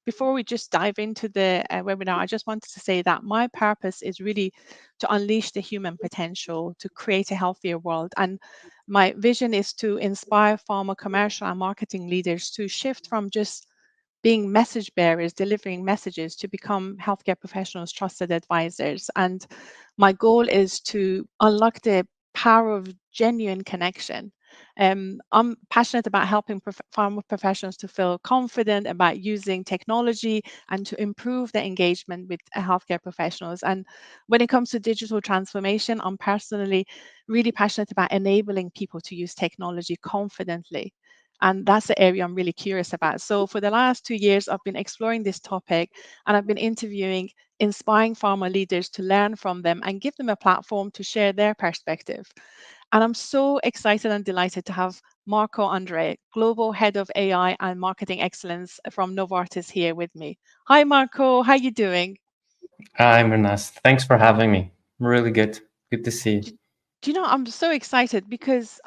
before we just dive into the webinar, I just wanted to say that my purpose is really to unleash the human potential to create a healthier world. And my vision is to inspire pharma, commercial, and marketing leaders to shift from just being message bearers, delivering messages, to become healthcare professionals, trusted advisors. And my goal is to unlock the power of genuine connection. I'm passionate about helping pharma professionals to feel confident about using technology and to improve their engagement with healthcare professionals. And when it comes to digital transformation, I'm personally really passionate about enabling people to use technology confidently. And that's the area I'm really curious about. So for the last 2 years, I've been exploring this topic and I've been interviewing inspiring pharma leaders to learn from them and give them a platform to share their perspective. And I'm so excited and delighted to have Marco Andre, Global Head of AI and Marketing Excellence from Novartis here with me. Hi, Marco. How you doing? I'm Ernest. Thanks for having me. Really good. Good to see you. Do you know, I'm so excited because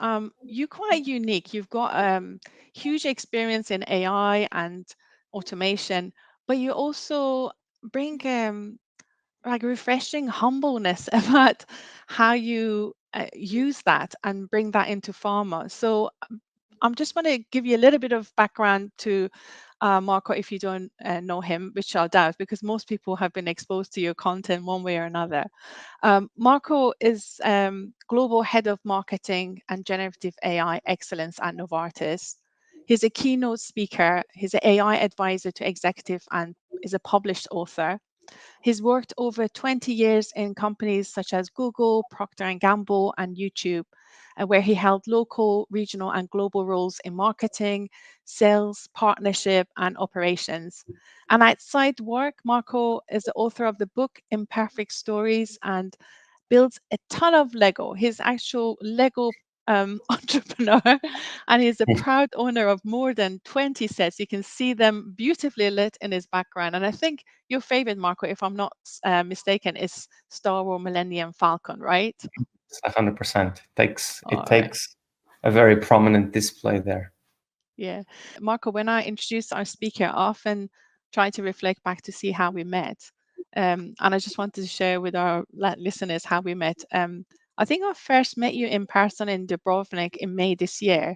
you're quite unique. You've got huge experience in AI and automation, but you also bring like refreshing humbleness about how you use that and bring that into pharma. So I'm just want to give you a little bit of background to Marco if you don't know him, which I doubt because most people have been exposed to your content one way or another. Marco is Global Head of Marketing and Generative AI Excellence at Novartis. He's a keynote speaker, he's an AI advisor to executive, and is a published author. He's worked over 20 years in companies such as Google, Procter and Gamble, and YouTube, where he held local, regional, and global roles in marketing, sales, partnership, and operations. And outside work, Marco is the author of the book Imperfect Stories and builds a ton of Lego. His actual Lego entrepreneur, and he's a proud owner of more than 20 sets. You can see them beautifully lit in his background. And I think your favorite, Marco, if I'm not mistaken, is Star Wars Millennium Falcon, right? It's 100%. It All right. takes a very prominent display there. Yeah. Marco, when I introduce our speaker, I often try to reflect back to see how we met. And I just wanted to share with our listeners how we met. I think I first met you in person in Dubrovnik in May this year.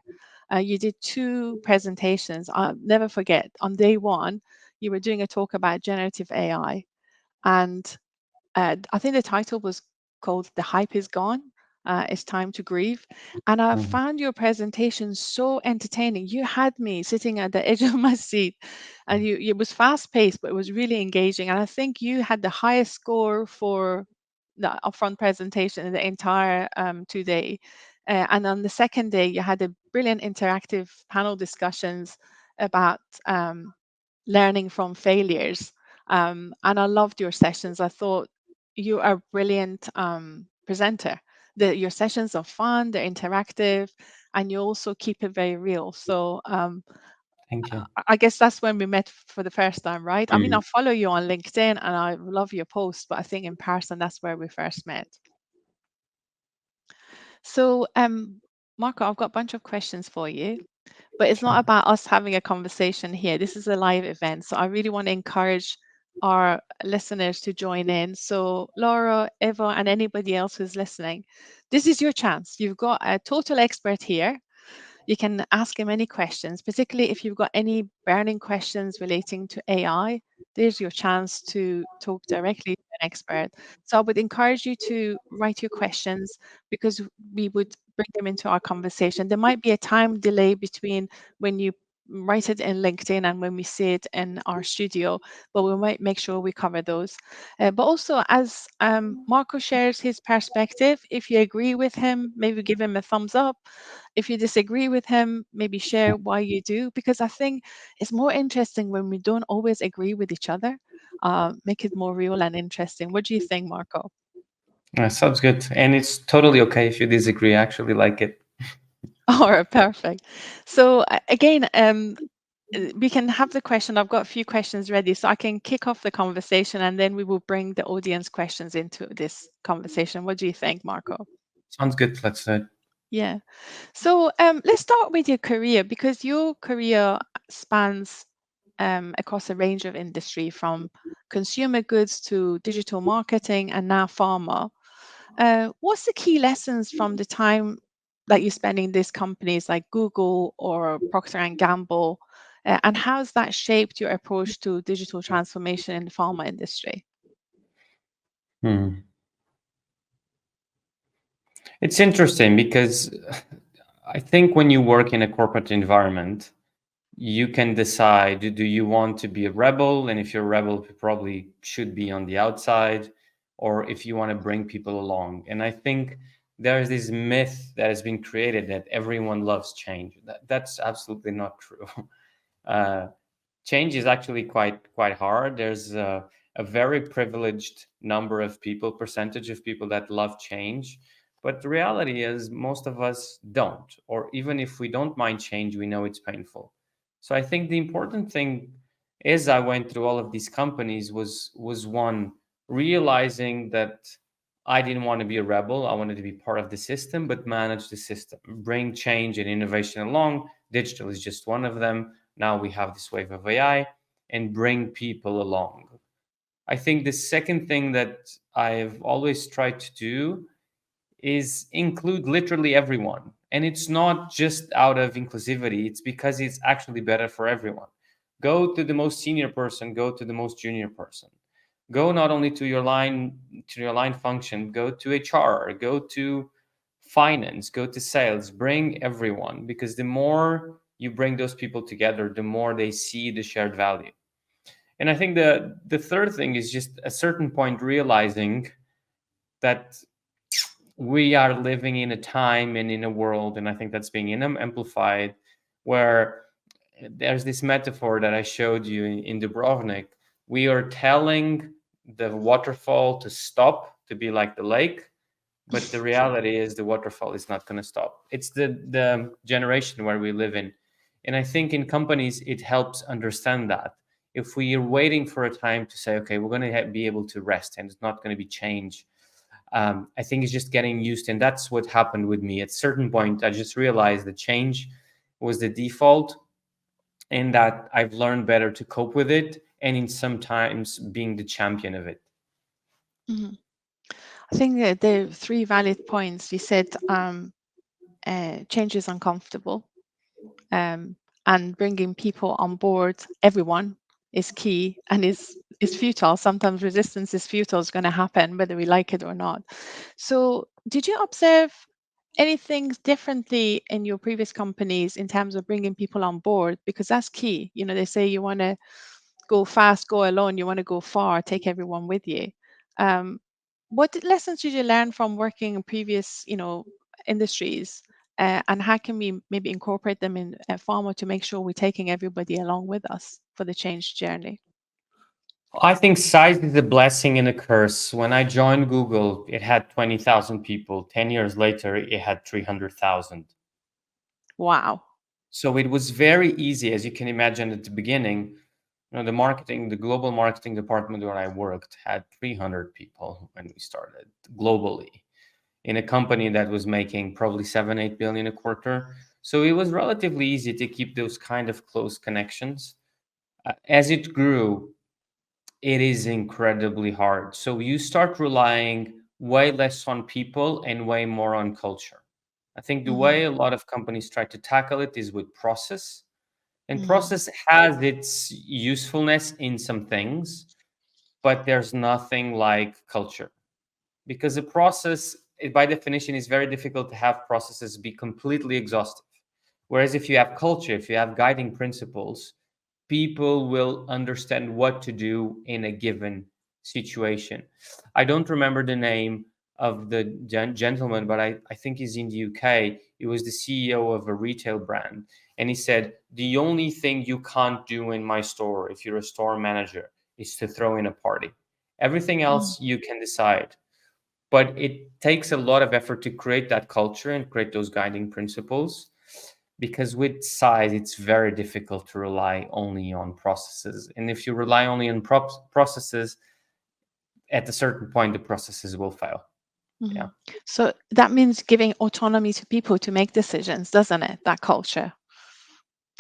You did two presentations. I'll never forget. On day one, you were doing a talk about generative AI. And I think the title was called The Hype is Gone. It's time to grieve. And I Mhm. found your presentation so entertaining. You had me sitting at the edge of my seat, and it was fast paced, but it was really engaging. And I think you had the highest score for the upfront presentation in the entire 2 day. And on the second day, you had a brilliant interactive panel discussions about learning from failures. And I loved your sessions. I thought you are a brilliant presenter. Your sessions are fun, they're interactive, and you also keep it very real. So Thank you. I guess that's when we met for the first time, right? I mean, I Mm. follow you on LinkedIn and I love your posts, but I think in person, that's where we first met. So, Marco, I've got a bunch of questions for you. But it's not Sure. about us having a conversation here. This is a live event. So I really want to encourage our listeners to join in. So, Laura, Eva, and anybody else who's listening, this is your chance. You've got a total expert here. You can ask him any questions, particularly if you've got any burning questions relating to AI. There's your chance to talk directly to an expert. So I would encourage you to write your questions because we would bring them into our conversation. There might be a time delay between when you write it in LinkedIn and when we see it in our studio, but we might make sure we cover those. But also, as Marco shares his perspective, if you agree with him, maybe give him a thumbs up. If you disagree with him, maybe share why you do, because I think it's more interesting when we don't always agree with each other. Make it more real and interesting. What do you think, Marco? Sounds good. And it's totally okay if you disagree. I actually like it. All right, perfect. So again, we can have the question. I've got a few questions ready, so I can kick off the conversation, and then we will bring the audience questions into this conversation. What do you think, Marco? Sounds good. Let's do it. Yeah. So let's start with your career because your career spans across a range of industry, from consumer goods to digital marketing and now pharma. What's the key lessons from the time that you spend in these companies like Google or Procter and Gamble, and how's that shaped your approach to digital transformation in the pharma industry? Hmm. It's interesting because I think when you work in a corporate environment, you can decide, do you want to be a rebel? And if you're a rebel, you probably should be on the outside, or if you want to bring people along. And I think there's this myth that has been created that everyone loves change. That's absolutely not true. Uh, Change is actually quite hard. There's a very privileged number of people, percentage of people that love change, but the reality is most of us don't. Or even if we don't mind change, we know it's painful. So I think the important thing, as I went through all of these companies, was one, realizing that I didn't want to be a rebel. I wanted to be part of the system, but manage the system, bring change and innovation along. Digital is just one of them. Now we have this wave of AI, and bring people along. I think the second thing that I've always tried to do is include literally everyone. And it's not just out of inclusivity, it's because it's actually better for everyone. Go to the most senior person, go to the most junior person. Go not only to your line function, go to HR, go to finance, go to sales, bring everyone, because the more you bring those people together, the more they see the shared value. And I think the third thing is just a certain point realizing that we are living in a time and in a world, and I think that's being amplified, where there's this metaphor that I showed you in Dubrovnik. We are telling the waterfall to stop, to be like the lake, but the reality is the waterfall is not going to stop. It's the generation where we live in. And I think in companies, it helps understand that. If we are waiting for a time to say, okay, we're going to be able to rest and it's not going to be change, I think it's just getting used. And that's what happened with me. At a certain point, I just realized that change was the default and that I've learned better to cope with it. And in sometimes being the champion of it. Mhm. I think that there are three valid points. You said change is uncomfortable, um, and bringing people on board, everyone, is key and is futile. Sometimes resistance is futile, is going to happen whether we like it or not. So did you observe anything differently in your previous companies in terms of bringing people on board? Because that's key. You know, they say you want to go fast, go alone, you want to go far, take everyone with you. um, lessons did you learn from working in previous, industries, and how can we maybe incorporate them in pharma to make sure we're taking everybody along with us for the change journey? I think size is a blessing and a curse. When I joined Google, it had 20,000 people. 10 years later, it had 300,000. Wow. So it was very easy, as you can imagine at the beginning. The global marketing department where I worked had 300 people when we started globally in a company that was making probably 7, 8 billion a quarter. So it was relatively easy to keep those kind of close connections. As it grew, it is incredibly hard. So you start relying way less on people and way more on culture. I think the Hmm. way a lot of companies try to tackle it is with process. And Hmm. process has its usefulness in some things, but there's nothing like culture. Because a process, by definition, is very difficult to have processes be completely exhaustive. Whereas if you have culture, if you have guiding principles, people will understand what to do in a given situation. I don't remember the name of the gentleman, but I think he's in the UK. He was the CEO of a retail brand. And he said, the only thing you can't do in my store, if you're a store manager, is to throw in a party. Everything Hmm. else you can decide. But it takes a lot of effort to create that culture and create those guiding principles, because with size it's very difficult to rely only on processes, and if you rely only on processes, at a certain point the processes will fail. Hmm. Yeah. So that means giving autonomy to people to make decisions, doesn't it? That culture.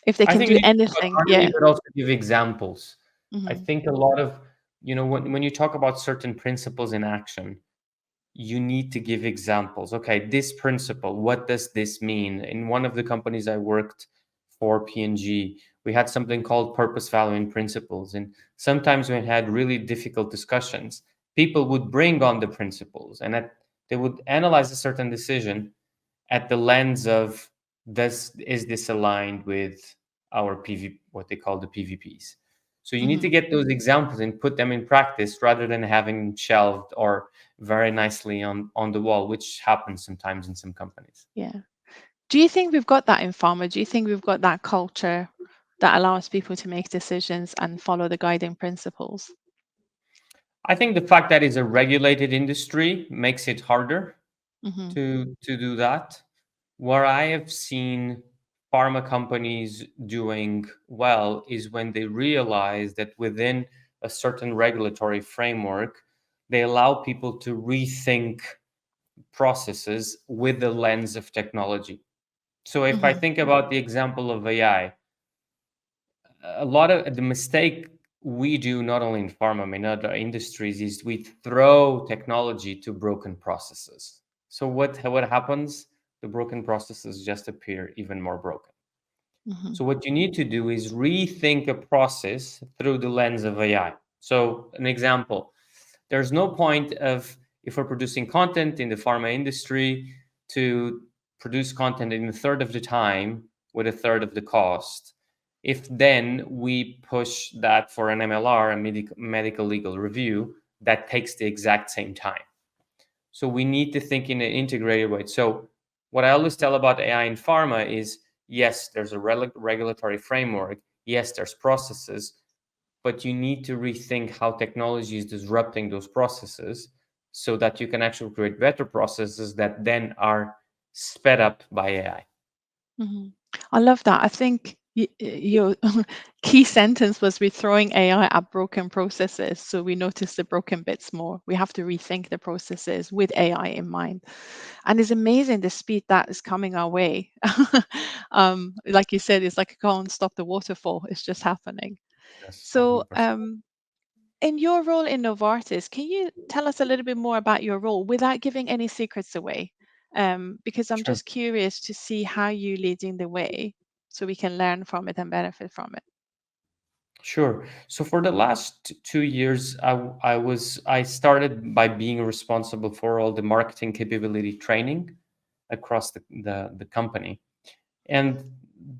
if they I can think do you need to give anything. autonomy, Yeah. but also give examples. I Hmm. think a lot of, when you talk about certain principles in action, you need to give examples. Okay, this principle, what does this mean? In one of the companies I worked for, P&G, we had something called purpose, value, and principles. And sometimes when we had really difficult discussions, people would bring on the principles and they would analyze a certain decision at the lens of, is this aligned with our what they call the PVPs. So you need Hmm. to get those examples and put them in practice rather than having shelved or very nicely on the wall, which happens sometimes in some companies. Yeah. Do you think we've got that in pharma? Do you think we've got that culture that allows people to make decisions and follow the guiding principles? I think the fact that it's a regulated industry makes it harder Hmm. to do that. Where I have seen pharma companies doing well is when they realize that within a certain regulatory framework, they allow people to rethink processes with the lens of technology. So if I Hmm. think about the example of AI, a lot of the mistake we do, not only in pharma, I mean other industries, is we throw technology to broken processes. So what happens? The broken processes just appear even more broken. Hmm. So what you need to do is rethink a process through the lens of AI. So an example, there's no point of, if we're producing content in the pharma industry, to produce content in a third of the time with a third of the cost. If then we push that for an MLR, a medical legal review, that takes the exact same time. So we need to think in an integrated way. So what I always tell about AI in pharma is, yes, there's a regulatory framework. Yes, there's processes, but you need to rethink how technology is disrupting those processes so that you can actually create better processes that then are sped up by AI. Hmm. I love that. I think your key sentence was, we're throwing AI at broken processes, so we notice the broken bits more. We have to rethink the processes with AI in mind. And it's amazing the speed that is coming our way. Like you said, it's like you can't stop the waterfall, it's just happening. Yes, So 100%. in your role in Novartis, can you tell us a little bit more about your role without giving any secrets away? Because I'm Sure. just curious to see how you leading the way so we can learn from it and benefit from it. Sure. So for the last 2 years, I started by being responsible for all the marketing capability training across the company. And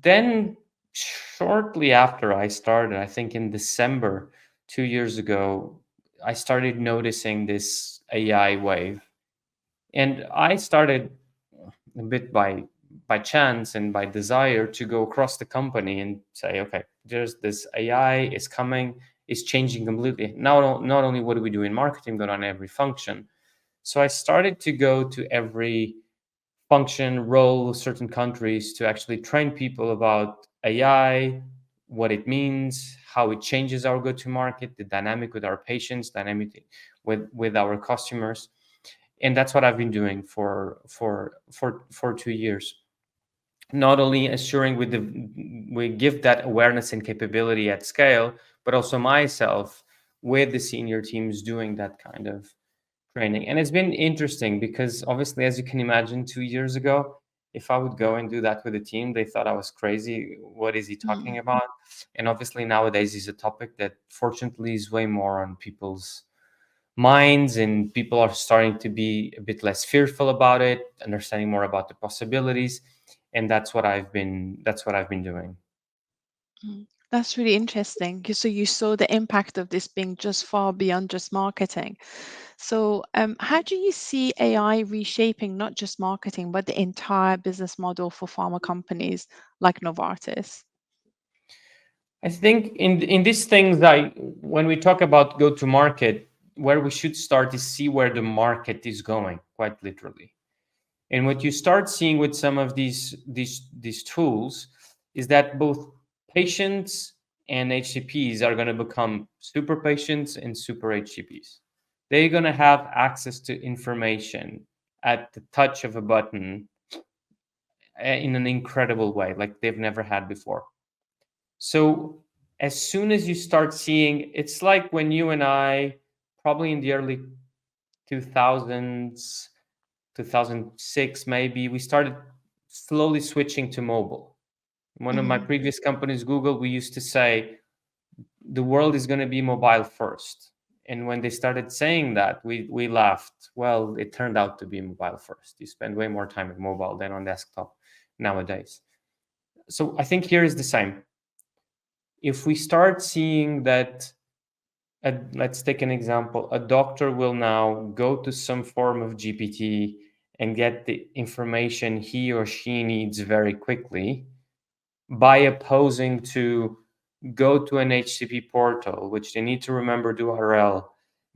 then shortly after I started, I think in December 2 years ago, I started noticing this AI wave. And I started a bit by chance and by desire to go across the company and say, okay, there's this AI is coming, is changing completely. Now, not only what do we do in marketing, but on every function. So I started to go to every function, role, certain countries to actually train people about AI, what it means, how it changes our go-to-market, the dynamic with our patients, dynamic with our customers, and that's what I've been doing for 2 years. Not only assuring we give that awareness and capability at scale, but also myself with the senior teams doing that kind of training. And it's been interesting because obviously, as you can imagine, 2 years ago, if I would go and do that with a team, they thought I was crazy. What is he talking Mm, about? And obviously nowadays is a topic that fortunately is way more on people's minds, and people are starting to be a bit less fearful about it, understanding more about the possibilities. And that's what I've been doing. mm. That's really interesting. So you saw the impact of this being just far beyond just marketing. So, how do you see AI reshaping not just marketing, but the entire business model for pharma companies like Novartis? I think in these things, I when we talk about go to market, where we should start is see where the market is going, quite literally. And what you start seeing with some of these tools is that both patients and HCPs are going to become super patients and super HCPs. They're going to have access to information at the touch of a button in an incredible way, like they've never had before. So as soon as you start seeing, it's like when you and I, probably in the early 2000s, 2006 maybe, we started slowly switching to mobile. One of my Hmm. previous companies, Google, we used to say the world is going to be mobile first. And when they started saying that, we laughed. Well, it turned out to be mobile first. You spend way more time at mobile than on desktop nowadays. So I think here is the same. If we start seeing that, let's take an example, a doctor will now go to some form of GPT and get the information he or she needs very quickly, by opposing to go to an HTTP portal, which they need to remember the URL,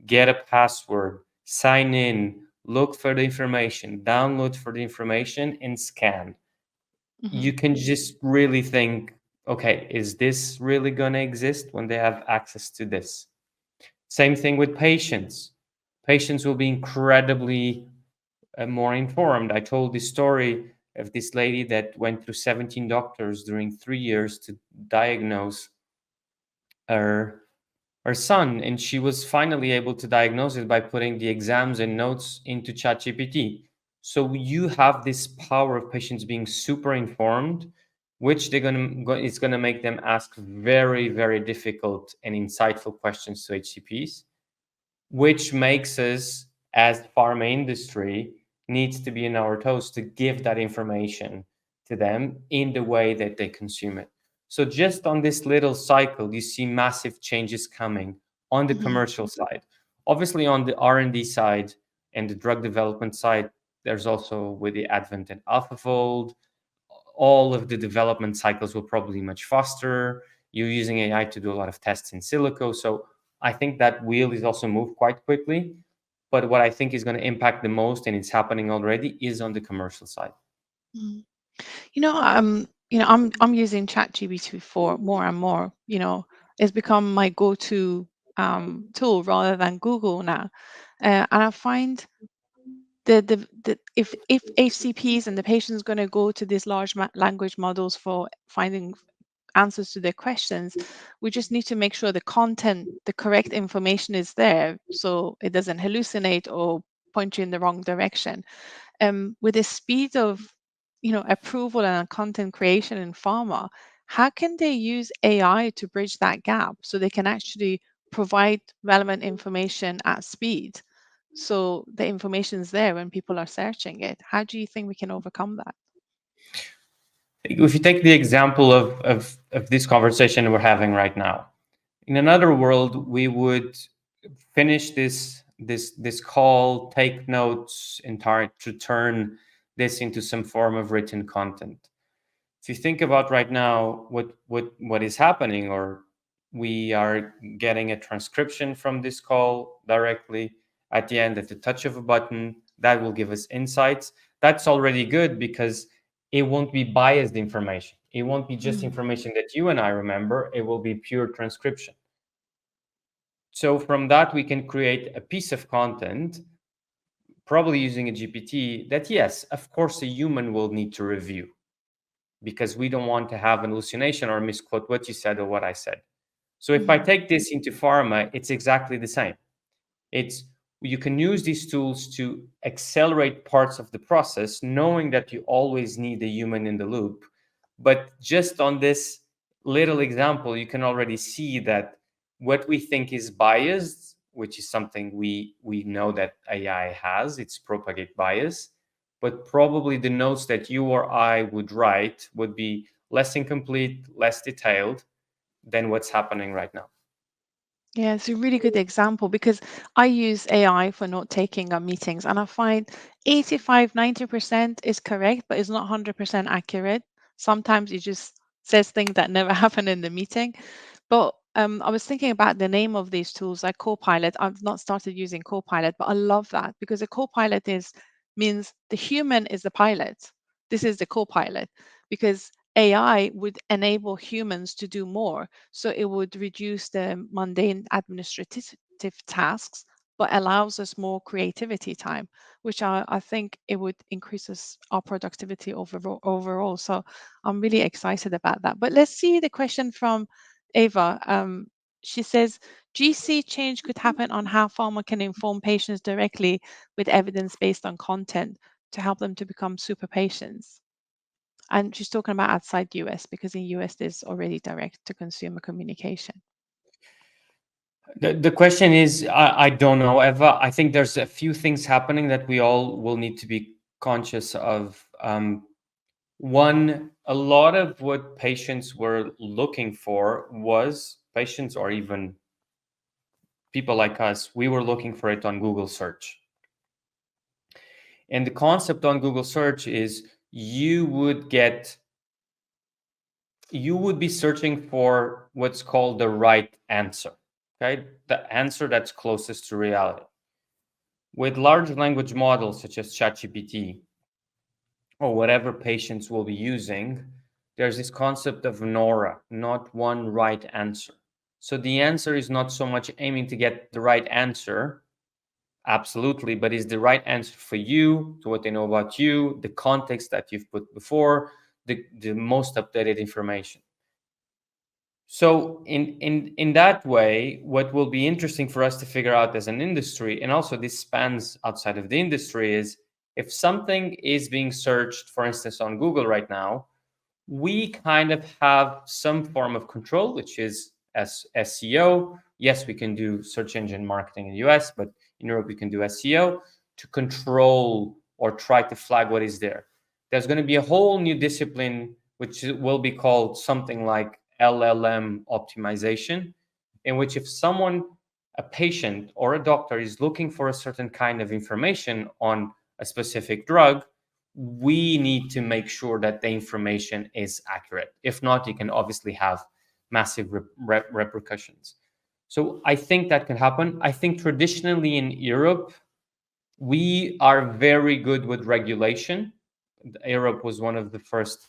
get a password, sign in, look for the information, download for the information, and scan. Hmm. You can just really think, okay, is this really going to exist when they have access to this? Same thing with patients. Patients will be incredibly more informed. I told this story of this lady that went through 17 doctors during 3 years to diagnose her her son, and she was finally able to diagnose it by putting the exams and notes into ChatGPT. So you have this power of patients being super informed, which it's gonna make them ask very, very difficult and insightful questions to HCPs, which makes us, as pharma industry, needs to be in our toes to give that information to them in the way that they consume it. So just on this little cycle, you see massive changes coming on the Hmm. commercial side. Obviously, on the R&D side and the drug development side, there's also, with the advent of AlphaFold, all of the development cycles will probably be much faster. You're using AI to do a lot of tests in silico. So I think that wheel is also moved quite quickly. But what I think is going to impact the most, and it's happening already, is on the commercial side. Mm. I'm using ChatGPT for more and more. It's become my go-to tool rather than Google now, and I find the if HCPs and the patient's going to go to these large language models for finding answers to their questions, we just need to make sure the content, the correct information is there, so it doesn't hallucinate or point you in the wrong direction. With the speed of approval and content creation in pharma, how can they use AI to bridge that gap so they can actually provide relevant information at speed, so the information is there when people are searching it? How do you think we can overcome that? If you take the example of this conversation we're having right now, in another world, we would finish this call, take notes, and try to turn this into some form of written content. If you think about right now what is happening, or we are getting a transcription from this call directly at the end at the touch of a button, that will give us insights. That's already good because it won't be biased information. It won't be just Mm. information that you and I remember. It will be pure transcription. So from that, we can create a piece of content, probably using a GPT, that, yes, of course, a human will need to review, because we don't want to have an hallucination or misquote what you said or what I said. So if I Mm. take this into pharma, it's exactly the same. It's, you can use these tools to accelerate parts of the process, knowing that you always need a human in the loop. But just on this little example, you can already see that what we think is biased, which is something we know that AI has, it's propagate bias, but probably the notes that you or I would write would be less incomplete, less detailed than what's happening right now. Yeah, it's a really good example because I use AI for note taking on meetings, and I find 85, 90% is correct, but it's not 100% accurate. Sometimes it just says things that never happen in the meeting. But I was thinking about the name of these tools, like Copilot. I've not started using Copilot, but I love that because a Copilot is means the human is the pilot. This is the Copilot because AI would enable humans to do more. So it would reduce the mundane administrative tasks but allows us more creativity time, which I think it would increase our productivity overall. So I'm really excited about that. But let's see the question from Ava. She says, GC change could happen on how pharma can inform patients directly with evidence based on content to help them to become super patients. And she's talking about outside US because in US there's already direct to consumer communication. The question is, I don't know, Eva. I think there's a few things happening that we all will need to be conscious of. One, a lot of what patients were looking for was patients, or even people like us, we were looking for it on Google search. And the concept on Google search is you would be searching for what's called the right answer, okay? The answer that's closest to reality. With large language models such as ChatGPT or whatever patients will be using, there's this concept of NORA, not one right answer. So the answer is not so much aiming to get the right answer, absolutely, but is the right answer for you, to what they know about you, the context that you've put before, the most updated information. So in that way, what will be interesting for us to figure out as an industry, and also this spans outside of the industry, is if something is being searched, for instance, on Google right now, we kind of have some form of control, which is as SEO. Yes, we can do search engine marketing in the US, but in Europe we can do SEO to control or try to flag what is there. There's going to be a whole new discipline which will be called something like LLM optimization, in which if someone, a patient or a doctor, is looking for a certain kind of information on a specific drug, we need to make sure that the information is accurate. If not, you can obviously have massive repercussions. So I think that can happen. I think traditionally in Europe, we are very good with regulation. Europe was one of the first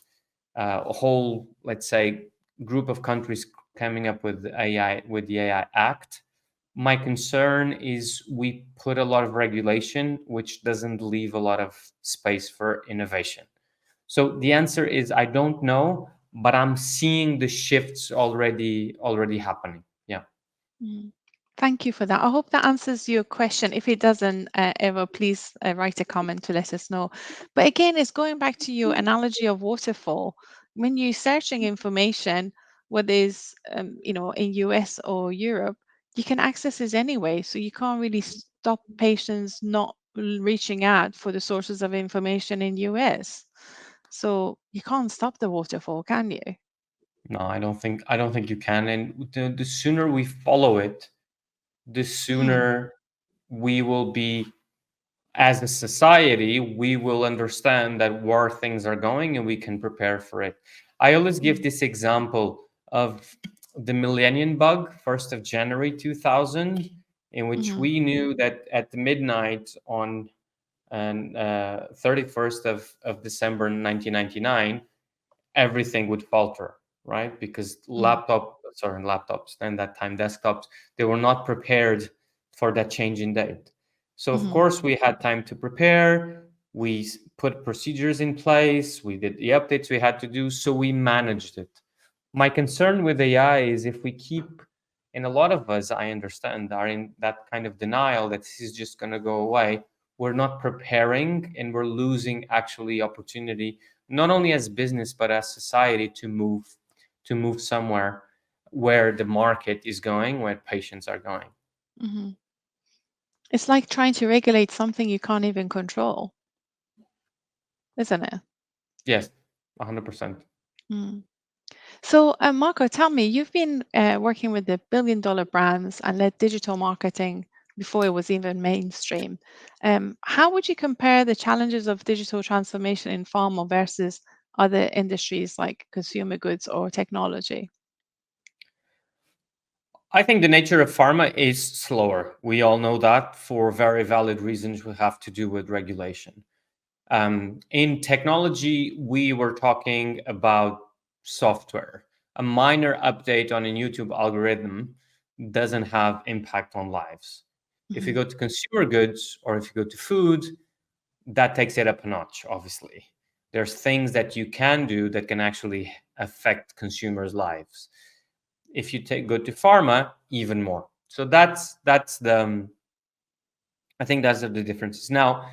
whole, let's say, group of countries coming up with AI, with the AI Act. My concern is we put a lot of regulation, which doesn't leave a lot of space for innovation. So the answer is I don't know, but I'm seeing the shifts already happening. Yeah. Mm. Thank you for that. I hope that answers your question. If it doesn't, Eva, please write a comment to let us know. But again, it's going back to your analogy of waterfall. When you're searching information, whether it's in US or Europe, you can access this anyway. So you can't really stop patients not reaching out for the sources of information in US. So you can't stop the waterfall, can you? No, I don't think you can. And the sooner we follow it, the Mm, sooner we will be, as a society, we will understand that where things are going and we can prepare for it. I always give mm, this example of the millennium bug, 1st of January 2000, in which mhm, we knew that at midnight on and 31st of December 1999, everything would falter, right? Because mm, laptops, and that time desktops, they were not prepared for that change in date. So of mhm, course we had time to prepare. We put procedures in place. We did the updates we had to do. So we managed it. My concern with AI is if we keep, and a lot of us, I understand, are in that kind of denial that this is just going to go away. We're not preparing and we're losing actually opportunity, not only as business but as society, to move somewhere where the market is going, where patients are going. mhm. It's like trying to regulate something you can't even control, isn't it? Yes, 100%. Mm. So, Marco, tell me, you've been working with the billion-dollar brands and led digital marketing before it was even mainstream. How would you compare the challenges of digital transformation in pharma versus other industries like consumer goods or technology? I think the nature of pharma is slower. We all know that for very valid reasons we have to do with regulation. In technology, we were talking about software. A minor update on a YouTube algorithm doesn't have impact on lives. If you Mhm. go to consumer goods or if you go to food, that takes it up a notch, obviously. There's things that you can do that can actually affect consumers' lives. If you go to pharma, even more. So that's the I think that's the differences. Now,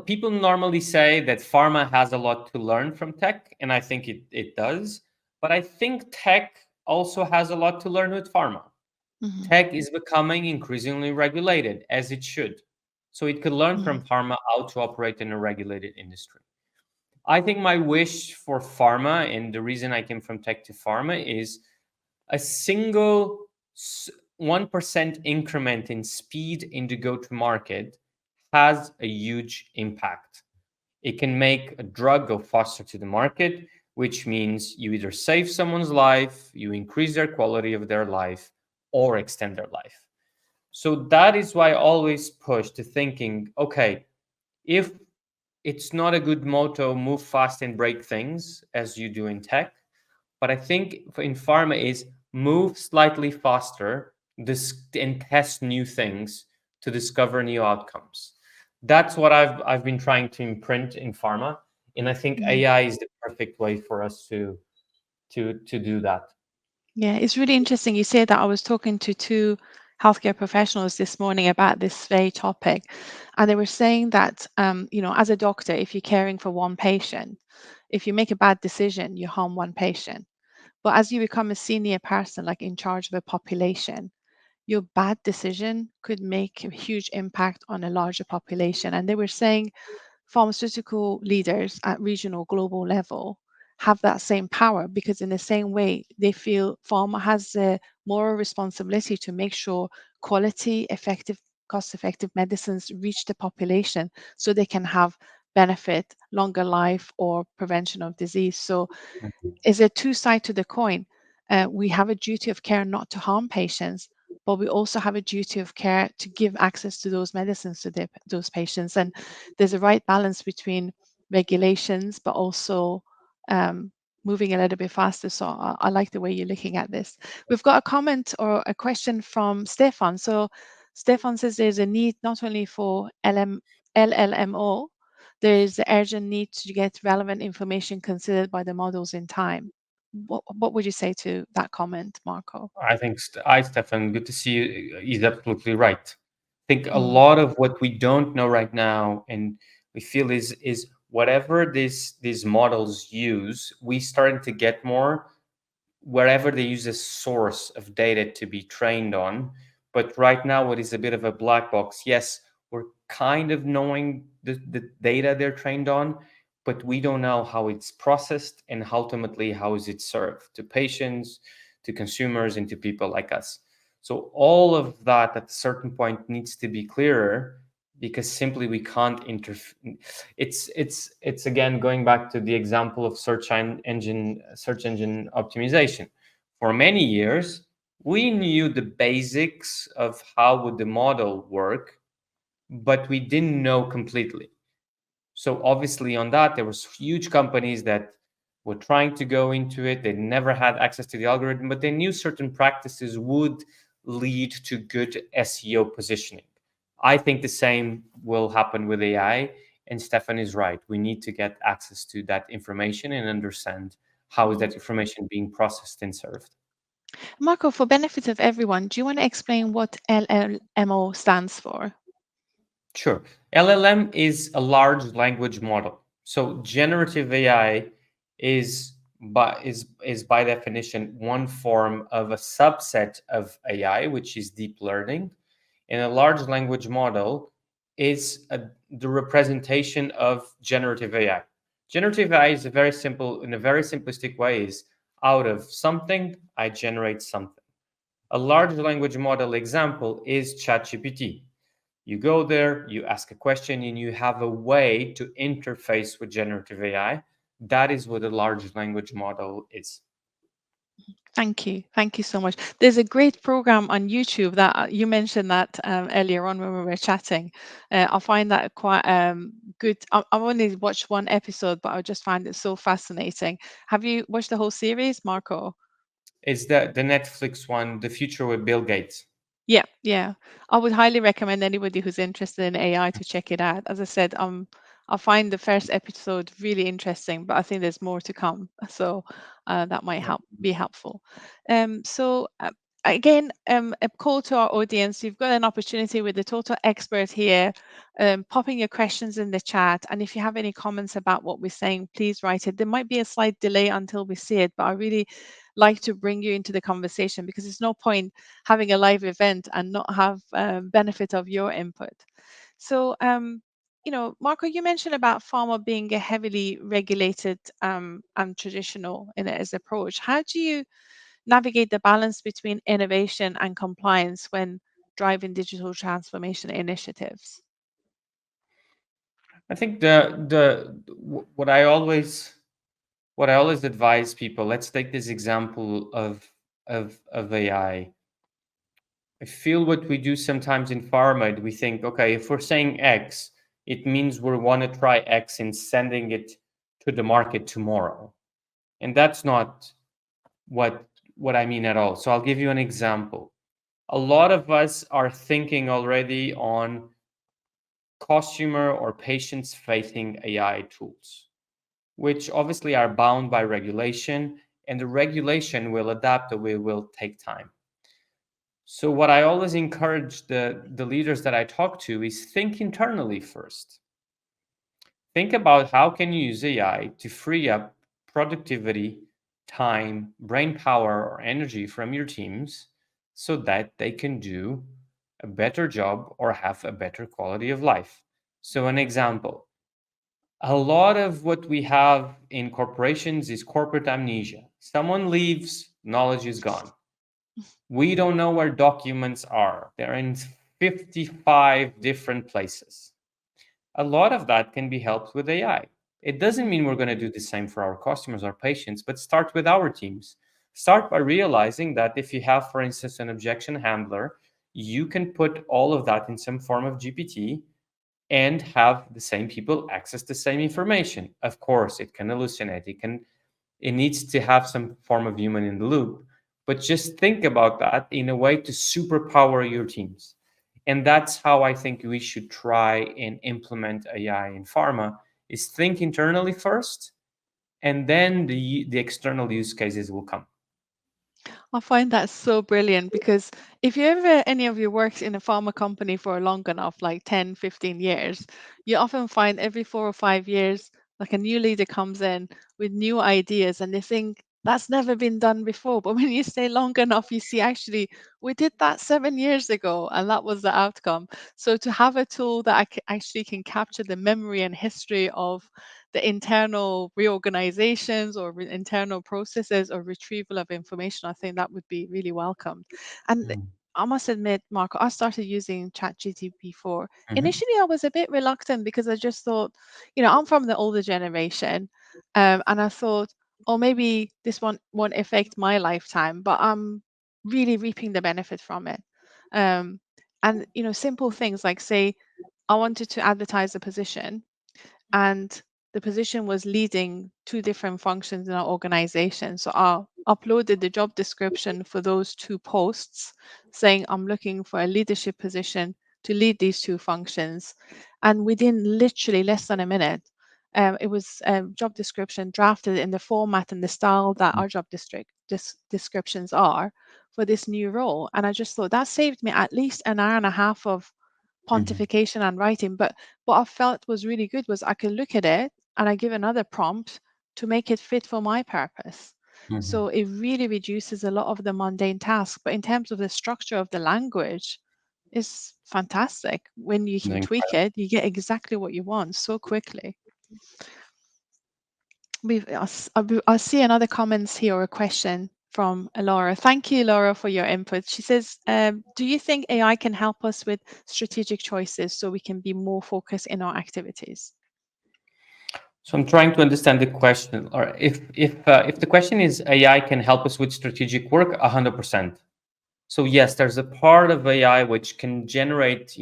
people normally say that pharma has a lot to learn from tech, and I think it does. But I think tech also has a lot to learn with pharma. Mhm. Tech is becoming increasingly regulated, as it should. So it could learn Mhm. from pharma how to operate in a regulated industry. I think my wish for pharma, and the reason I came from tech to pharma, is a single 1% increment in speed in the go to market has a huge impact. It can make a drug go faster to the market, which means you either save someone's life, you increase their quality of their life, or extend their life. So that is why I always push to thinking, okay, if it's not a good motto, move fast and break things as you do in tech, but I think in pharma is move slightly faster and test new things to discover new outcomes. That's what I've been trying to imprint in pharma, and I think Mhm. AI is the perfect way for us to do that. Yeah, it's really interesting you say that. I was talking to two healthcare professionals this morning about this very topic, and they were saying that, as a doctor, if you're caring for one patient, if you make a bad decision, you harm one patient. But as you become a senior person, like in charge of a population, your bad decision could make a huge impact on a larger population. And they were saying pharmaceutical leaders at regional, global level have that same power because, in the same way, they feel pharma has a moral responsibility to make sure quality, effective, cost effective medicines reach the population so they can have benefit, longer life, or prevention of disease. So is a two side to the coin. We have a duty of care not to harm patients, but we also have a duty of care to give access to those medicines to those patients. And there's a right balance between regulations, but also um, moving a little bit faster. So I like the way you're looking at this. We've got a comment or a question from Stefan. So Stefan says there's a need not only for LLMO, there is the urgent need to get relevant information considered by the models in time. What would you say to that comment, Marco? I think, hi, Stefan, good to see you. He's absolutely right. I think a Mm, lot of what we don't know right now and we feel is whatever these models use, we starting to get more wherever they use a source of data to be trained on. But right now, what is a bit of a black box? Yes, we're kind of knowing the data they're trained on, but we don't know how it's processed and ultimately how is it served to patients, to consumers, and to people like us. So all of that at a certain point needs to be clearer because simply we can't interfere. It's again going back to the example of search engine optimization. For many years, we knew the basics of how would the model work, but we didn't know completely. So obviously on that, there was huge companies that were trying to go into it. They never had access to the algorithm, but they knew certain practices would lead to good SEO positioning. I think the same will happen with AI. And Stefan is right. We need to get access to that information and understand how is mm. that information being processed and served. Marco, for benefit of everyone, do you want to explain what LLMO stands for? Sure. LLM is a large language model. So generative AI is by definition one form of a subset of AI, which is deep learning. And a large language model is the representation of generative AI. Generative AI is a very simple, in a very simplistic way, is out of something, I generate something. A large language model example is ChatGPT. You go there, you ask a question, and you have a way to interface with generative AI. That is what a large language model is. Thank you. Thank you so much. There's a great program on YouTube that you mentioned that earlier on when we were chatting. I find that quite good. I've only watched one episode, but I just find it so fascinating. Have you watched the whole series, Marco? It's the Netflix one, The Future with Bill Gates. Yeah, yeah. I would highly recommend anybody who's interested in AI to check it out. As I said, I find the first episode really interesting, but I think there's more to come. So that might be helpful. So again, a call to our audience. You've got an opportunity with the total expert here, popping your questions in the chat. And if you have any comments about what we're saying, please write it. There might be a slight delay until we see it, but I really like to bring you into the conversation because there's no point having a live event and not have benefit of your input. So, Marco, you mentioned about pharma being a heavily regulated and traditional in its approach. How do you navigate the balance between innovation and compliance when driving digital transformation initiatives? I think what I always advise people, let's take this example of AI. I feel what we do sometimes in pharma, we think, okay, if we're saying X, it means we want to try X and sending it to the market tomorrow. And that's not what I mean at all. So I'll give you an example. A lot of us are thinking already on customer or patients facing AI tools, which obviously are bound by regulation, and the regulation will adapt or will take time. So what I always encourage the leaders that I talk to is think internally first. Think about how can you use AI to free up productivity, time, brain power, or energy from your teams so that they can do a better job or have a better quality of life. So an example, a lot of what we have in corporations is corporate amnesia. Someone leaves, knowledge is gone. We don't know where documents are. They're in 55 different places. A lot of that can be helped with AI. It doesn't mean we're going to do the same for our customers or patients, but start with our teams. Start by realizing that if you have, for instance, an objection handler, you can put all of that in some form of GPT and have the same people access the same information. Of course, it can hallucinate. It needs to have some form of human in the loop, but just think about that in a way to superpower your teams. And that's how I think we should try and implement AI in pharma is think internally first, and then the external use cases will come. I find that so brilliant because if you ever any of you works in a pharma company for long enough, like 10, 15 years, you often find every 4 or 5 years, like a new leader comes in with new ideas and they think that's never been done before. But when you stay long enough, you see actually we did that 7 years ago and that was the outcome. So to have a tool that actually can capture the memory and history of the internal reorganizations or internal processes or retrieval of information, I think that would be really welcomed. And Mm. I must admit, Marco, I started using ChatGTP 4. Mhm. Initially, I was a bit reluctant because I just thought, I'm from the older generation, and I thought, oh, maybe this one won't affect my lifetime, but I'm really reaping the benefit from it. Um, and simple things like say, I wanted to advertise a position and the position was leading two different functions in our organization. So I uploaded the job description for those two posts, saying I'm looking for a leadership position to lead these two functions. And within literally less than a minute, it was a job description drafted in the format and the style that our job descriptions are for this new role. And I just thought that saved me at least an hour and a half of Mhm. pontification and writing. But what I felt was really good was I could look at it and I give another prompt to make it fit for my purpose. Mhm. So it really reduces a lot of the mundane tasks. But in terms of the structure of the language, it's fantastic. When you can tweak Incredible. it, you get exactly what you want so quickly. I see another comments here or a question from Laura. Thank you, Laura, for your input. She says, do you think AI can help us with strategic choices so we can be more focused in our activities? So I'm trying to understand the question, or if the question is AI can help us with strategic work, 100%. So yes, there's a part of AI which can generate,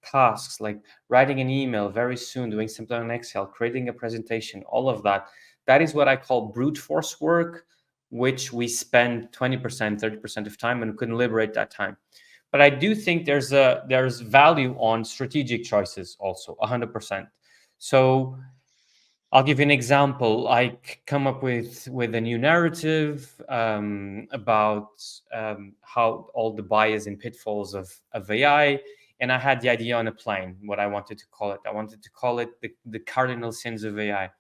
tasks like writing an email very soon, doing something on Excel, creating a presentation, all of that. That is what I call brute force work, which we spend 20%, 30% of time and couldn't liberate that time. But I do think there's value on strategic choices also, 100%. So I'll give you an example. Come up with a new narrative about how all the bias and pitfalls of AI, and I had the idea on a plane what I wanted to call it. I wanted to call it the cardinal sins of AI,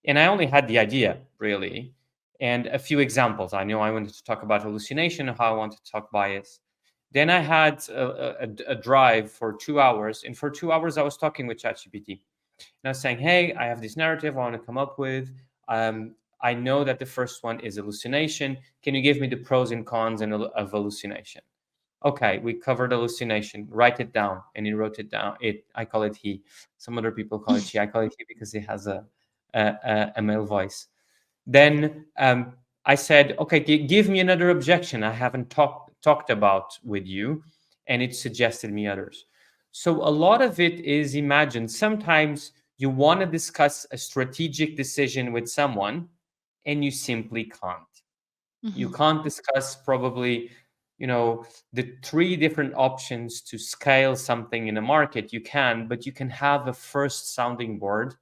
and I only had the idea really, and a few examples. I know I wanted to talk about hallucination, how I wanted to talk bias. Then I had a drive for 2 hours, and for 2 hours I was talking with ChatGPT. And I was saying, hey, I have this narrative I want to come up with. I know that the first one is hallucination. Can you give me the pros and cons of hallucination? Okay, we covered hallucination. Write it down, and he wrote it down. I call it he. Some other people call it she. I call it he because it has a male voice. Then I said, okay, give me another objection I haven't talked about with you, and it suggested me others. So a lot of it is imagined. Sometimes you want to discuss a strategic decision with someone, and you simply can't. You Hmm. can't discuss probably, the three different options to scale something in a market. You can, but you can have a first sounding board,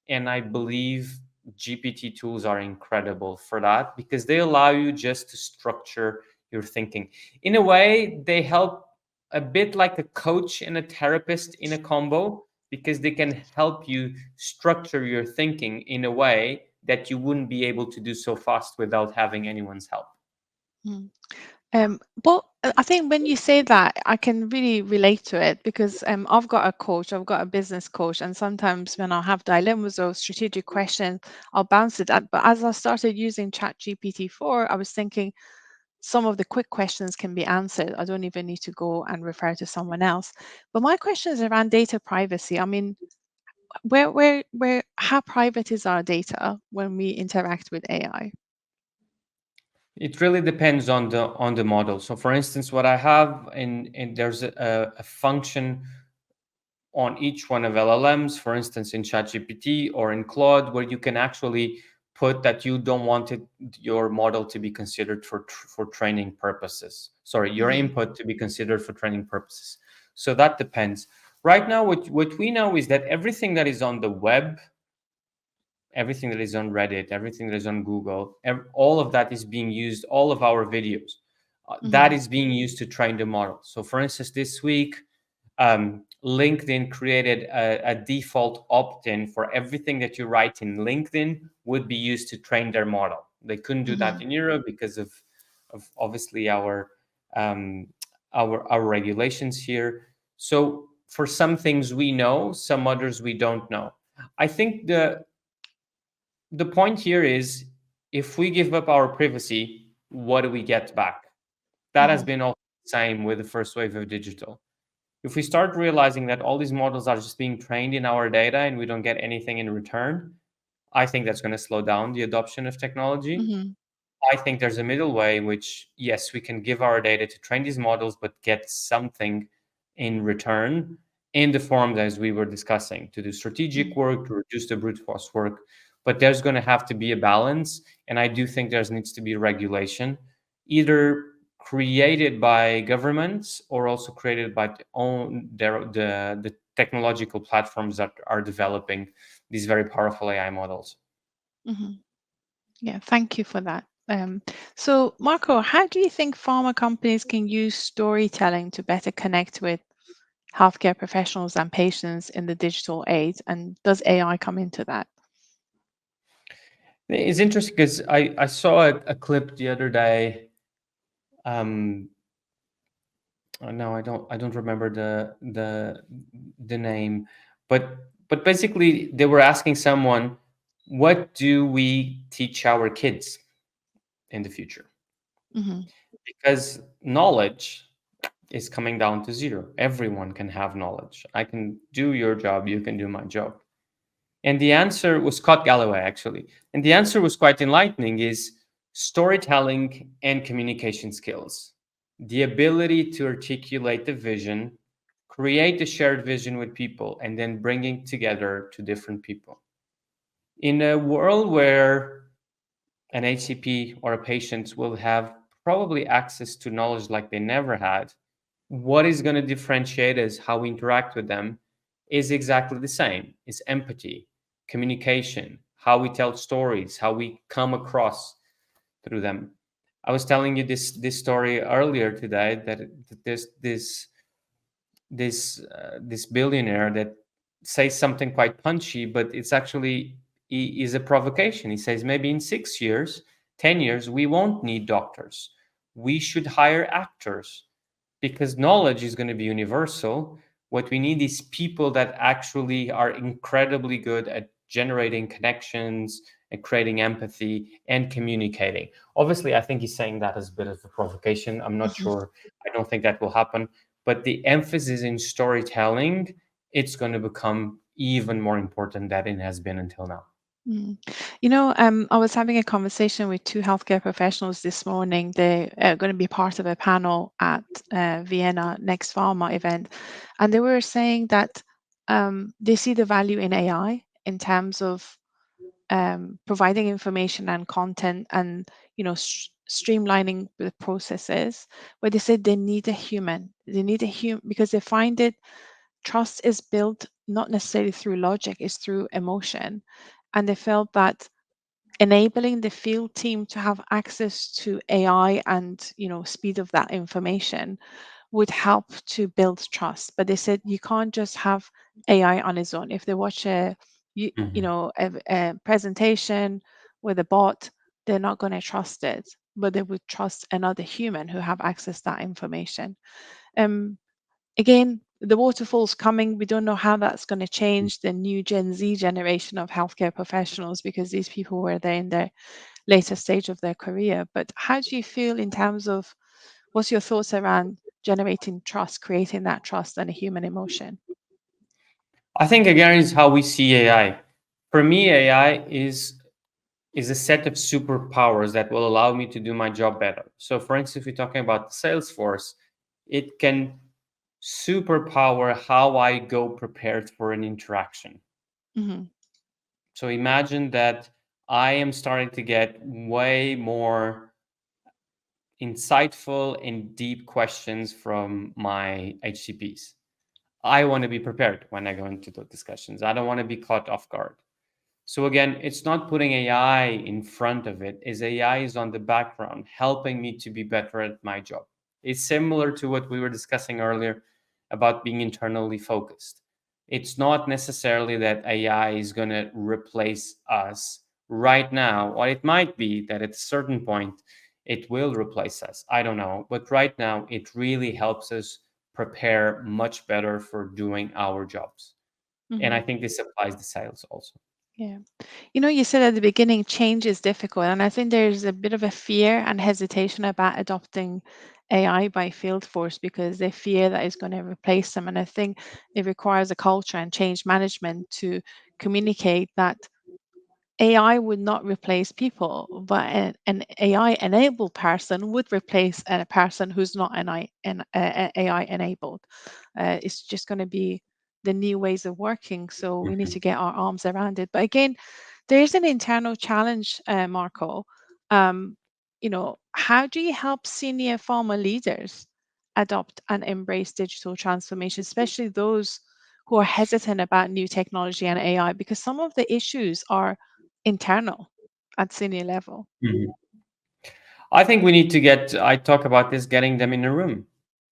and I believe GPT tools are incredible for that because they allow you just to structure your thinking. In a way, they help a bit like a coach and a therapist in a combo because they can help you structure your thinking in a way that you wouldn't be able to do so fast without having anyone's help. I think when you say that, I can really relate to it because I've got a coach, I've got a business coach, and sometimes when I have dilemmas or strategic questions, I'll bounce it at. But as I started using ChatGPT 4, I was thinking some of the quick questions can be answered. I don't even need to go and refer to someone else. But my question is around data privacy. I mean, how private is our data when we interact with AI? It really depends on the model. So, for instance, what I have in there's a function on each one of LLMs, for instance, in ChatGPT or in Claude, where you can actually put that you don't want your model to be considered for training purposes. Sorry, your Hmm. input to be considered for training purposes. So that depends. Right now, what we know is that everything that is on the web, everything that is on Reddit, everything that is on Google, all of that is being used, all of our videos, that Hmm. is being used to train the model. So, for instance, this week, LinkedIn created a default opt-in for everything that you write in LinkedIn would be used to train their model. They couldn't do that Hmm. in Europe because of obviously um, our regulations here. So for some things we know, some others we don't know. I think the point here is if we give up our privacy, what do we get back? That has Hmm. been also the same with the first wave of digital. If we start realizing that all these models are just being trained in our data and we don't get anything in return, I think that's going to slow down the adoption of technology. Hmm. I think there's a middle way in which, yes, we can give our data to train these models, but get something in return in the form as we were discussing to do strategic work, to reduce the brute force work. But there's going to have to be a balance. And I do think there needs to be regulation, either created by governments or also created by the technological platforms that are developing these very powerful AI models. Hmm. Yeah, thank you for that. So, Marco, how do you think pharma companies can use storytelling to better connect with healthcare professionals and patients in the digital age? And does AI come into that? It's interesting because I saw a clip the other day. Um, no, I don't remember the name, but basically they were asking someone, what do we teach our kids in the future? Hmm. Because knowledge is coming down to zero. Everyone can have knowledge. I can do your job, you can do my job. And the answer was Scott Galloway, actually. And the answer was quite enlightening is storytelling and communication skills. The ability to articulate the vision, create a shared vision with people, and then bringing together to different people. In a world where an HCP or a patient will have probably access to knowledge like they never had, What is going to differentiate us, how we interact with them, is exactly the same. It's empathy, communication, how we tell stories, how we come across through them. I was telling you this story earlier today, that there's this billionaire that says something quite punchy, but it's actually is a provocation. He says maybe in 6 years, 10 years, we won't need doctors. We should hire actors because knowledge is going to be universal. What we need is people that actually are incredibly good at generating connections and creating empathy and communicating. Obviously, I think he's saying that as a bit of a provocation. I'm not Mhm. sure. I don't think that will happen. But the emphasis in storytelling, it's going to become even more important than it has been until now. Mm. I was having a conversation with two healthcare professionals this morning. They are going to be part of a panel at Vienna Next Pharma event, and they were saying that they see the value in AI in terms of providing information and content, and streamlining the processes. But they said they need a human. They need a human because they find it trust is built not necessarily through logic, it's through emotion. And they felt that enabling the field team to have access to AI and speed of that information would help to build trust. But they said you can't just have AI on its own. If they watch Mhm. a presentation with a bot, they're not going to trust it, but they would trust another human who have access to that information. Um, Again, the waterfall's coming. We don't know how that's going to change the new Gen Z generation of healthcare professionals because these people were there in their later stage of their career. But how do you feel in terms of what's your thoughts around generating trust, creating that trust and a human emotion? I think again is how we see AI. For me, AI is a set of superpowers that will allow me to do my job better. So, for instance, if we're talking about Salesforce, it can superpower how I go prepared for an interaction. Hmm. So, imagine that I am starting to get way more insightful and deep questions from my HCPs. I want to be prepared when I go into the discussions. I don't want to be caught off guard. So again, it's not putting AI in front of it, is AI is on the background, helping me to be better at my job. It's similar to what we were discussing earlier about being internally focused. It's not necessarily that AI is going to replace us right now, or it might be that at a certain point it will replace us. I don't know. But right now, it really helps us prepare much better for doing our jobs. And Hmm. I think this applies to sales also. Yeah. You said at the beginning change is difficult, and I think there's a bit of a fear and hesitation about adopting AI by field force because they fear that it's going to replace them. And I think it requires a culture and change management to communicate that AI would not replace people, but an AI-enabled person would replace a person who's not AI enabled. It's just going to be the new ways of working, so we need Mhm. to get our arms around it. But again, there is an internal challenge, Marco. How do you help senior pharma leaders adopt and embrace digital transformation, especially those who are hesitant about new technology and AI? Because some of the issues are internal at senior level. Mhm. I think we need to I talk about this, getting them in a room.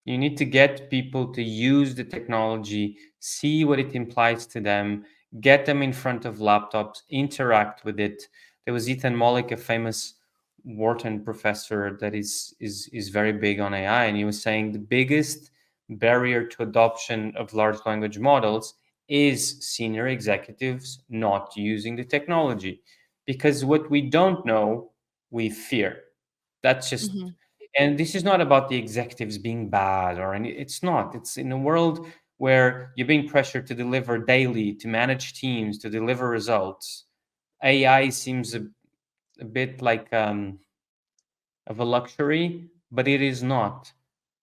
You need to get people to use the technology, see what it implies to them, get them in front of laptops, interact with it. There was Ethan Mollick, a famous Wharton professor that is very big on AI, and he was saying the biggest barrier to adoption of large language models is senior executives not using the technology. Because what we don't know, we fear. That's just, Hmm. and this is not about the executives being bad or any, it's not. It's in a world where you're being pressured to deliver daily, to manage teams, to deliver results. AI seems a bit like of a luxury, but it is not.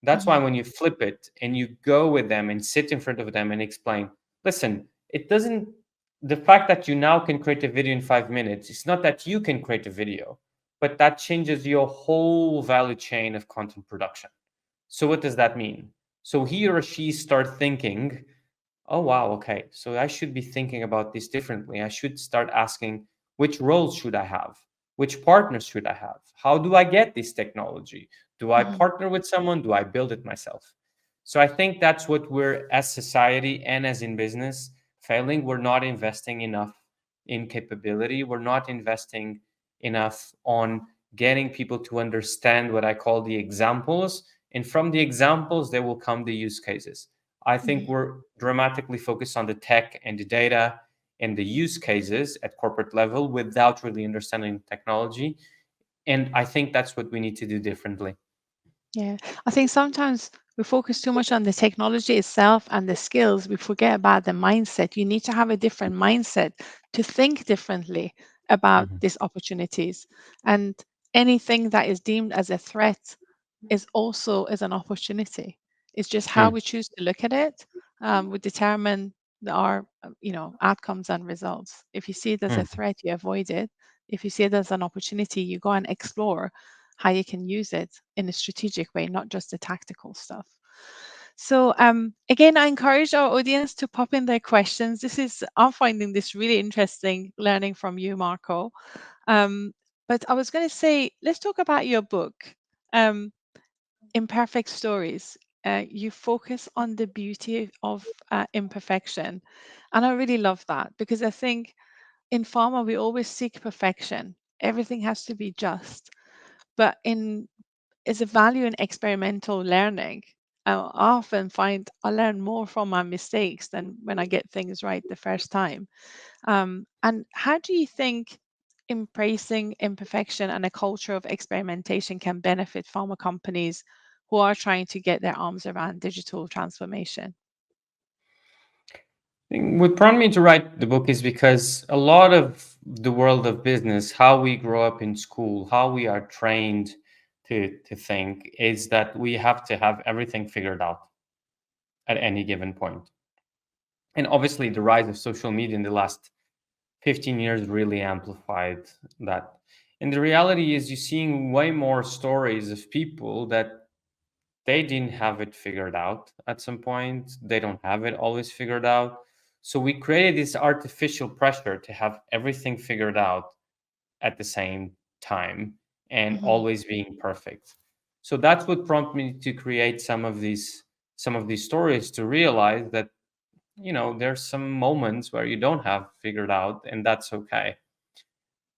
That's why Hmm. when you flip it and you go with them and sit in front of them and explain, listen, it doesn't, the fact that you now can create a video in 5 minutes, it's not that you can create a video, but that changes your whole value chain of content production. So, what does that mean? So he or she start thinking, oh wow, okay, so I should be thinking about this differently. I should start asking, which roles should I have? Which partners should I have? How do I get this technology? Do I Mhm. partner with someone? Do I build it myself? So I think that's what we're, as society and as in business, failing. We're not investing enough in capability. We're not investing enough on getting people to understand what I call the examples. And from the examples, there will come the use cases. I think Mhm. we're dramatically focused on the tech and the data and the use cases at corporate level without really understanding technology. And I think that's what we need to do differently. Yeah, I think sometimes we focus too much on the technology itself and the skills. We forget about the mindset. You need to have a different mindset to think differently about Mhm. these opportunities. And anything that is deemed as a threat is also is an opportunity. It's just how Mm, we choose to look at it. We determine our, outcomes and results. If you see it as a mm. threat, you avoid it. If you see it as an opportunity, you go and explore how you can use it in a strategic way, not just the tactical stuff. So again, I encourage our audience to pop in their questions. I'm finding this really interesting learning from you, Marco. Um, but I was going to say, let's talk about your book, um, Imperfect Stories. You focus on the beauty of imperfection. And I really love that because I think in pharma, we always seek perfection. Everything has to be just. But in is a value in experimental learning. I often find I learn more from my mistakes than when I get things right the first time. And how do you think embracing imperfection and a culture of experimentation can benefit pharma companies who are trying to get their arms around digital transformation? What prompted me to write the book is because a lot of the world of business, how we grow up in school, how we are trained to think, is that we have to have everything figured out at any given point. And obviously, the rise of social media in the last 15 years really amplified that. And the reality is, you're seeing way more stories of people that they didn't have it figured out at some point. They don't have it always figured out. So we created this artificial pressure to have everything figured out at the same time and Hmm. always being perfect. So that's what prompted me to create some of these stories, to realize that there's some moments where you don't have figured out, and that's okay.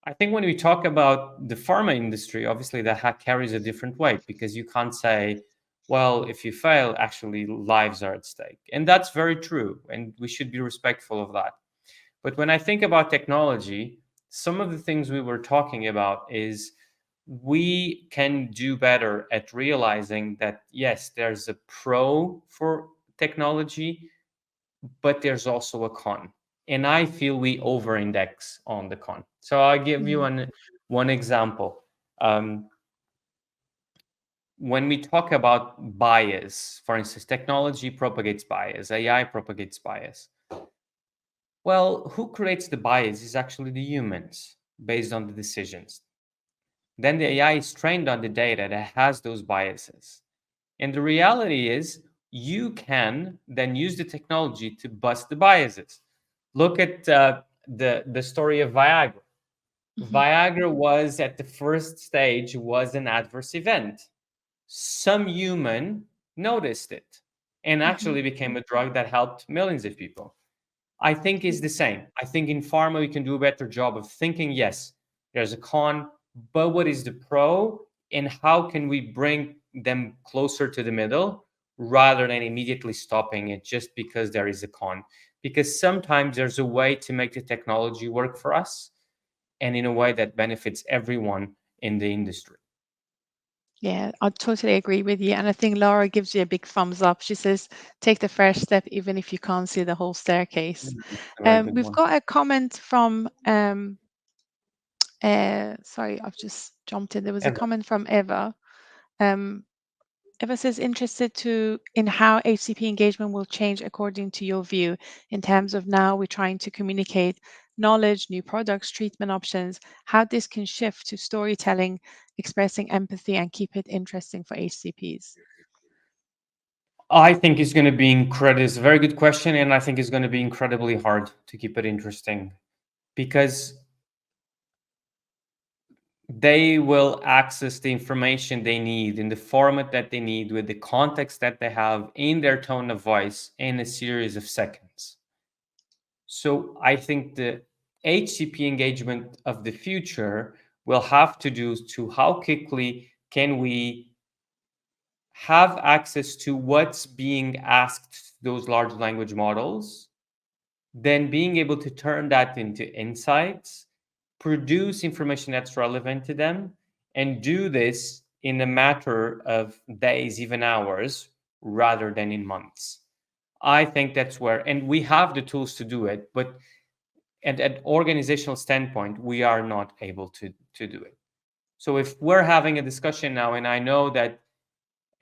I think when we talk about the pharma industry, obviously that carries a different weight, because you can't say, well, if you fail, actually lives are at stake. And that's very true. And we should be respectful of that. But when I think about technology, some of the things we were talking about is we can do better at realizing that, yes, there's a pro for technology, but there's also a con. And I feel we over index on the con. So I'll give you Hmm. one example. Um, when we talk about bias, for instance, technology propagates bias, AI propagates bias. Well, who creates the bias is actually the humans based on the decisions. Then the AI is trained on the data that has those biases. And the reality is, you can then use the technology to bust the biases. Look at the story of Viagra. Hmm. Viagra was, at the first stage, was an adverse event. Some human noticed it and Hmm. actually became a drug that helped millions of people. I think is the same. I think in pharma we can do a better job of thinking, yes, there's a con, but what is the pro, and how can we bring them closer to the middle rather than immediately stopping it just because there is a con? Because sometimes there's a way to make the technology work for us and in a way that benefits everyone in the industry. Yeah, I totally agree with you. And I think Laura gives you a big thumbs up. She says, take the first step, even if you can't see the whole staircase. That's a very good We've one. got a comment from, sorry, I've just jumped in. There was a Ever. comment from Eva. Um, Eva says, interested in how HCP engagement will change according to your view in terms of now we're trying to communicate knowledge, new products, treatment options, how this can shift to storytelling, expressing empathy, and keep it interesting for HCPs. I think it's going to be incredible. It's a very good question, and I think it's going to be incredibly hard to keep it interesting because they will access the information they need in the format that they need with the context that they have in their tone of voice in a series of seconds. So I think the HCP engagement of the future will have to do to how quickly can we have access to what's being asked those large language models, then being able to turn that into insights, produce information that's relevant to them, and do this in a matter of days, even hours, rather than in months. I think that's where, and we have the tools to do it, but at an organizational standpoint, we are not able to do it. So if we're having a discussion now, and I know that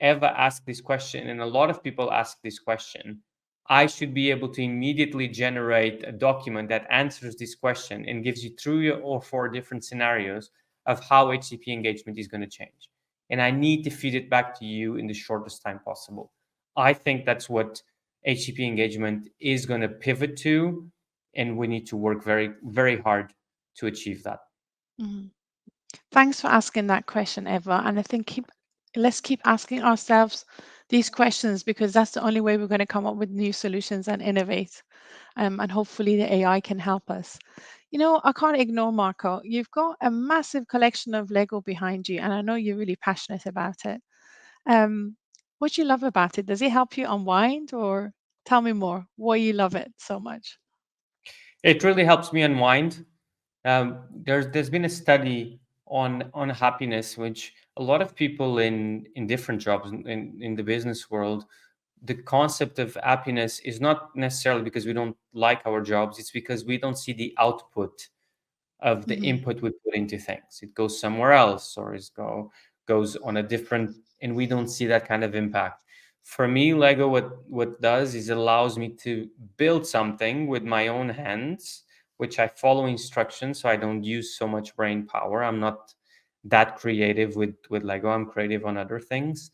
Eva asked this question, and a lot of people ask this question, I should be able to immediately generate a document that answers this question and gives you 3 or 4 different scenarios of how HCP engagement is going to change. And I need to feed it back to you in the shortest time possible. I think that's what HCP engagement is going to pivot to, and we need to work very, very hard to achieve that. Mhm. Thanks for asking that question, Eva. And I think let's keep asking ourselves these questions because that's the only way we're going to come up with new solutions and innovate. And hopefully the AI can help us. You know, I can't ignore Marco. You've got a massive collection of Lego behind you, and I know you're really passionate about it. Um, what do you love about it? Does it help you unwind, or tell me more? Why you love it so much? It really helps me unwind. There's been a study on happiness, which a lot of people in different jobs in the business world, the concept of happiness is not necessarily because we don't like our jobs. It's because we don't see the output of the Hmm. input we put into things. It goes somewhere else, or goes on a different, and we don't see that kind of impact. For me, Lego, what does is allows me to build something with my own hands, which I follow instructions, so I don't use so much brain power. I'm not that creative with Lego. I'm creative on other things.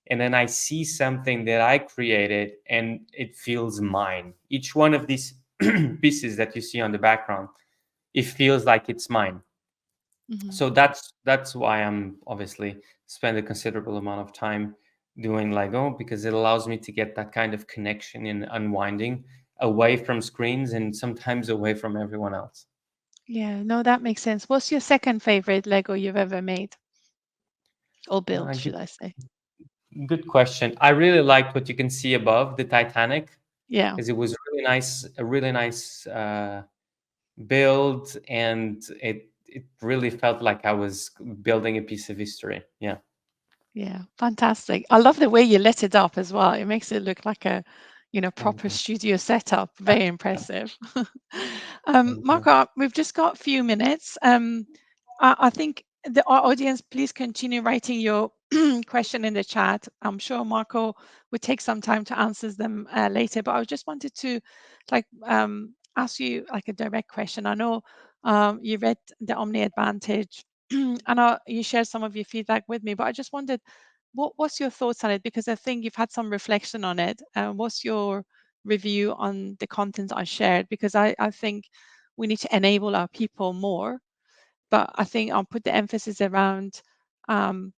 And then I see something that I created and it feels mine. Each one of these pieces that you see on the background, it feels like it's mine. Hmm. So that's why I'm obviously spend a considerable amount of time doing Lego, because it allows me to get that kind of connection and unwinding away from screens and sometimes away from everyone else. Yeah, no, that makes sense. What's your second favorite Lego you've ever made or built, should Good, I say? good question. I really liked what you can see above the Titanic, Yeah, because it was a really nice build, and it really felt like I was building a piece of history. Yeah. yeah, fantastic. I love the way you lit it up as well. It makes it look like a, Thank proper you. studio setup. Very impressive. Thank you. Marco, we've just got a few minutes. I think our audience, please continue writing your question in the chat. I'm sure Marco would take some time to answer them later, but I just wanted to ask you like a direct question. I know you read the Omni Advantage and you shared some of your feedback with me, but I just wondered what's your thoughts on it, because I think you've had some reflection on it. What's your review on the content I shared? Because I think we need to enable our people more, but I think I'll put the emphasis around um,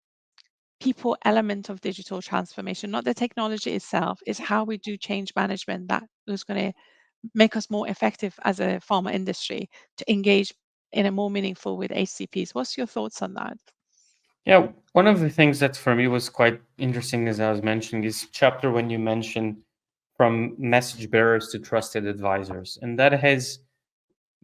people element of digital transformation, not the technology itself. Is how we do change management that is going to make us more effective as a pharma industry to engage in a more meaningful with HCPs. What's your thoughts on that? Yeah, one of the things that for me was quite interesting, as I was mentioning, is chapter when you mention from message bearers to trusted advisors, and that has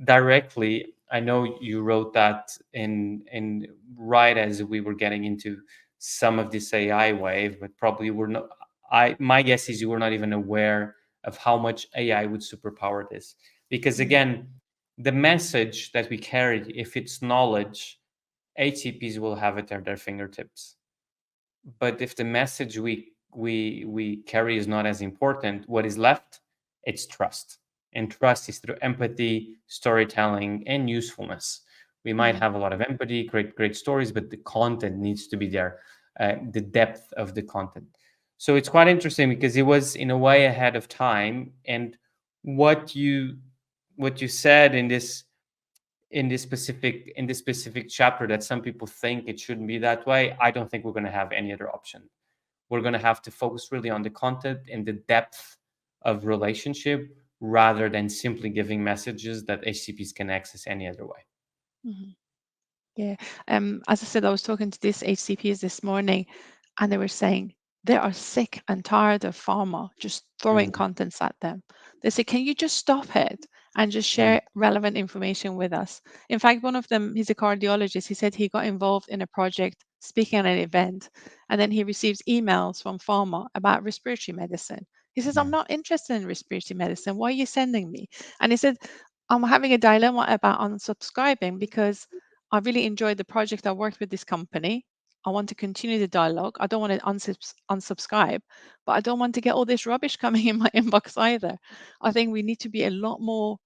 directly. I know you wrote that in right as we were getting into some of this AI wave, but probably we're not. I My guess is you were not even aware of how much AI would superpower this, because Mm, again, the message that we carry, if it's knowledge, HCPs will have it at their fingertips. But if the message we carry is not as important, what is left? It's trust. And trust is through empathy, storytelling, and usefulness. We might mm, have a lot of empathy, great stories, but the content needs to be there, the depth of the content. So it's quite interesting because it was in a way ahead of time. And what you what you said in this specific chapter, that some people think it shouldn't be that way, I don't think we're going to have any other option. We're going to have to focus really on the content and the depth of relationship, rather than simply giving messages that HCPs can access any other way. Mhm. Yeah. As I said, I was talking to these HCPs this morning, and they were saying they are sick and tired of pharma just throwing Mm, contents at them. They say, can you just stop it and just mm, share relevant information with us? In fact, one of them, he's a cardiologist. He said he got involved in a project speaking at an event, and then he receives emails from pharma about respiratory medicine. He says, I'm mm, not interested in respiratory medicine. Why are you sending me? And he said, I'm having a dilemma about unsubscribing because I really enjoyed the project. I worked with this company. I want to continue the dialogue. I don't want to unsubscribe, but I don't want to get all this rubbish coming in my inbox either. I think we need to be a lot more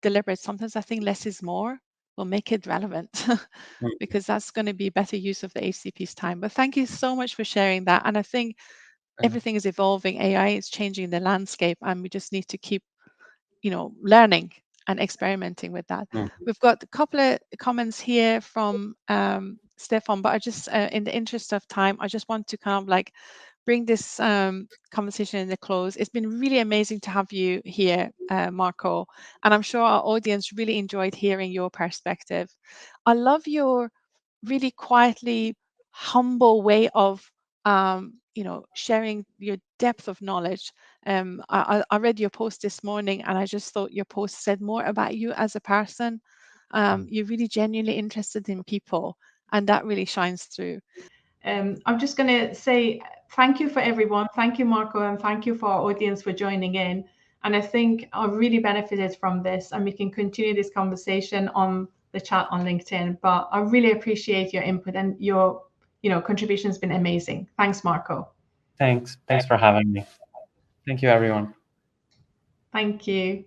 deliberate. Sometimes I think less is more. Will make it relevant mm, because that's going to be better use of the HCP's time. But thank you so much for sharing that. And I think mm, everything is evolving. AI is changing the landscape, and we just need to keep learning and experimenting with that. mm. We've got a couple of comments here from Stefan, but I just, in the interest of time, I just want to kind of like bring this conversation in the close. It's been really amazing to have you here, Marco, and I'm sure our audience really enjoyed hearing your perspective. I love your really quietly humble way of sharing your depth of knowledge. I read your post this morning, and I just thought your post said more about you as a person. You're really genuinely interested in people, and that really shines through. I'm just going to say thank you for everyone. Thank you, Marco, and thank you for our audience for joining in. And I think I've really benefited from this, and we can continue this conversation on the chat on LinkedIn. But I really appreciate your input, and your contribution has been amazing. Thanks, Marco. Thanks for having me. Thank you, everyone. Thank you.